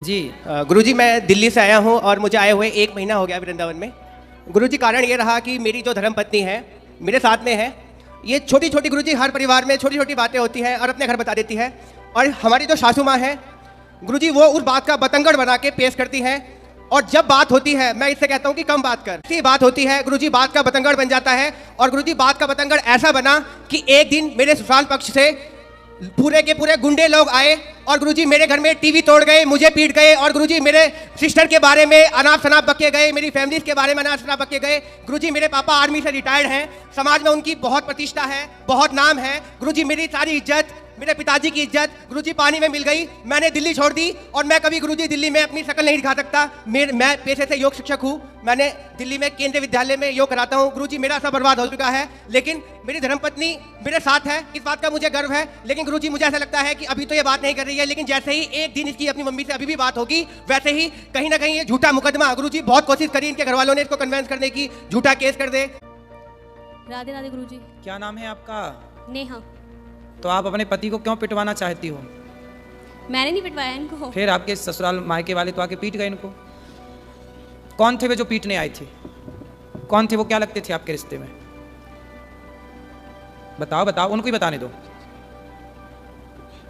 जी। गुरुजी मैं दिल्ली से आया हूँ और मुझे आए हुए 1 महीना हो गया वृंदावन में। गुरुजी कारण ये रहा कि मेरी जो धर्मपत्नी है मेरे साथ में है। ये छोटी छोटी गुरुजी हर परिवार में छोटी छोटी बातें होती हैं और अपने घर बता देती है। और हमारी जो सासू माँ है गुरुजी वो उस बात का बतंगड़ बना के पेश करती हैं। और जब बात होती है मैं इससे कहता हूँ कि कम बात कर, ऐसी बात होती है गुरुजी बात का बतंगड़ बन जाता है। और गुरुजी बात का बतंगड़ ऐसा बना कि एक दिन मेरे ससुराल पक्ष से पूरे के पूरे गुंडे लोग आए और गुरुजी मेरे घर में टीवी तोड़ गए, मुझे पीट गए। और गुरुजी मेरे सिस्टर के बारे में अनाप शनाप बके गए, मेरी फैमिली के बारे में अनाप शनाप बके गए। गुरुजी मेरे पापा आर्मी से रिटायर्ड हैं, समाज में उनकी बहुत प्रतिष्ठा है, बहुत नाम है। गुरुजी मेरी सारी इज्जत, मेरे पिताजी की इज्जत गुरुजी पानी में मिल गई। मैंने दिल्ली छोड़ दी और मैं कभी गुरुजी दिल्ली में अपनी शक्ल नहीं दिखा सकता। मैं पेशे से योग शिक्षक हूँ, मैंने दिल्ली में केंद्रीय विद्यालय में योग कराता हूँ। गुरुजी मेरा सब बर्बाद हो चुका है, लेकिन मेरी धर्मपत्नी मेरे साथ है, इस बात का मुझे गर्व है। लेकिन गुरुजी मुझे ऐसा लगता है कि अभी तो ये बात नहीं कर रही है, लेकिन जैसे ही एक दिन इसकी अपनी मम्मी से अभी भी बात होगी वैसे ही कहीं ना कहीं ये झूठा मुकदमा, गुरुजी बहुत कोशिश करी इनके घर वालों ने इसको कन्वेंस करने की, झूठा केस कर दे। राधे राधे गुरुजी। क्या नाम है आपका? नेहा। तो आप अपने पति को क्यों पिटवाना चाहती हो? मैंने नहीं पिटवाया इनको। फिर आपके ससुराल मायके वाले तो आके पीट गए इनको। कौन थे वे जो पीटने आए थे? कौन थे वो? क्या लगते थे आपके रिश्ते में? बताओ बताओ, उनको ही बताने दो।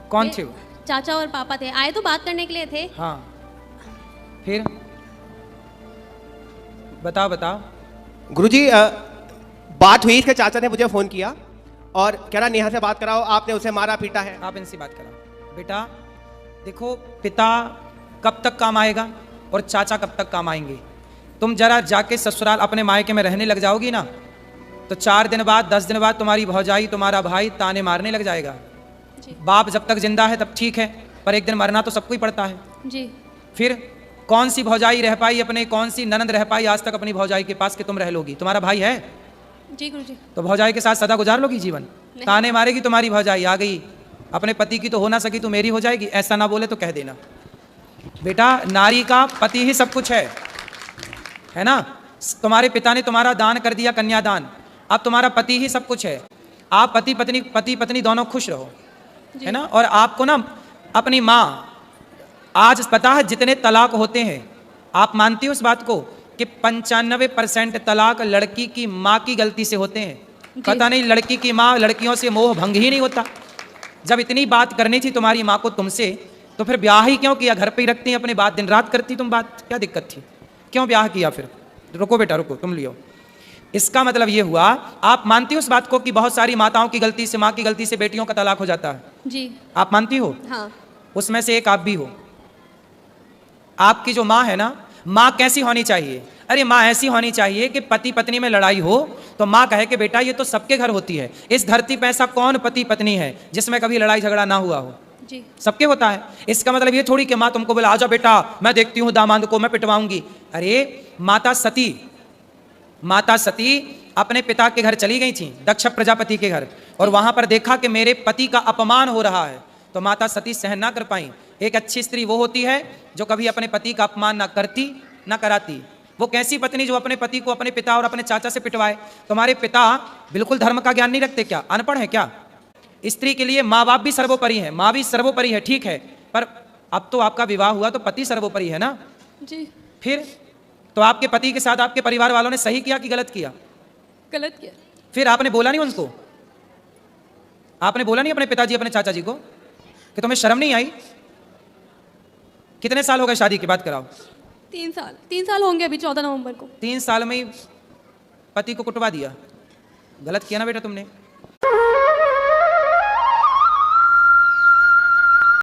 कौन थे वो? चाचा और पापा थे, आए तो बात करने के लिए थे। हाँ, फिर बताओ बताओ। गुरुजी बात हुई, इसके चाचा ने मुझे फोन किया और कह रहा नेहा से बात कराओ, आपने उसे मारा पीटा है। आप इनसे बात कराओ। बेटा देखो, पिता कब तक काम आएगा और चाचा कब तक काम आएंगे। तुम जरा जाके ससुराल अपने मायके में रहने लग जाओगी ना, तो 4 दिन बाद 10 दिन बाद तुम्हारी भौजाई तुम्हारा भाई ताने मारने लग जाएगा। बाप जब तक जिंदा है तब ठीक है, पर एक दिन मरना तो सबको ही पड़ता है जी। फिर कौन सी भौजाई रह पाई अपने, कौन सी ननद रह पाई आज तक अपनी भौजाई के पास कि तुम रह लोगी? तुम्हारा भाई है जी गुरुजी। तो भौजाई के साथ सदा गुजार लोगी जीवन? ताने मारेगी तुम्हारी भौजाई, आ गई अपने पति की तो हो ना सकी तो मेरी हो जाएगी, ऐसा ना बोले तो कह देना। बेटा नारी का पति ही सब कुछ है ना। तुम्हारे पिता ने तुम्हारा दान कर दिया, कन्यादान, अब तुम्हारा पति ही सब कुछ है। आप पति पत्नी दोनों खुश रहो, है ना। और आपको ना अपनी माँ, आज पता है जितने तलाक होते हैं, आप मानती हो उस बात को कि 95% तलाक लड़की की माँ की गलती से होते हैं। पता नहीं लड़की की माँ, लड़कियों से मोह भंग ही नहीं होता। जब इतनी बात करनी थी तुम्हारी माँ को तुमसे, तो फिर ब्याह ही क्यों किया? घर पे ही रखती अपने बात, दिन रात करती तुम बात, क्या दिक्कत थी? क्यों ब्याह किया फिर? रुको बेटा रुको, तुम लियो। इसका मतलब ये हुआ, आप मानती हो उस बात को कि बहुत सारी माताओं की गलती से, माँ की गलती से बेटियों का तलाक हो जाता है? जी। आप मानती हो? हाँ। उसमें से एक आप भी हो। आपकी जो माँ है ना, माँ कैसी होनी चाहिए? अरे माँ ऐसी होनी चाहिए कि पति पत्नी में लड़ाई हो तो माँ कहे कि बेटा ये तो सबके घर होती है, इस धरती पे ऐसा कौन पति पत्नी है जिसमें कभी लड़ाई झगड़ा ना हुआ हो? जी। सबके होता है। इसका मतलब ये थोड़ी कि माँ तुमको बोला आजा बेटा मैं देखती हूँ दामाद को मैं पिटवाऊंगी। अरे माता सती अपने पिता के घर चली गई थी, दक्ष प्रजापति के घर, और वहां पर देखा कि मेरे पति का अपमान हो रहा है, तो माता सती सहन ना कर पाई। एक अच्छी स्त्री वो होती है जो कभी अपने पति का अपमान ना करती ना कराती। वो कैसी पत्नी जो अपने पति को अपने पिता और अपने चाचा से पिटवाए? तुम्हारे पिता बिल्कुल धर्म का ज्ञान नहीं रखते क्या? अनपढ़ है क्या? स्त्री के लिए माँ बाप भी सर्वोपरि है, माँ भी सर्वोपरि है, ठीक है, पर अब तो आपका विवाह हुआ तो पति सर्वोपरि है ना जी। फिर तो आपके पति के साथ आपके परिवार वालों ने सही किया कि गलत किया? गलत किया। फिर आपने बोला नहीं उनको? आपने बोला नहीं अपने पिताजी अपने चाचा जी को कि तुम्हें शर्म नहीं आई? कितने साल हो गए शादी की बात कराओ? 3 साल होंगे अभी 14 नवंबर को। 3 साल में ही पति को कुटवा दिया, गलत किया ना बेटा तुमने।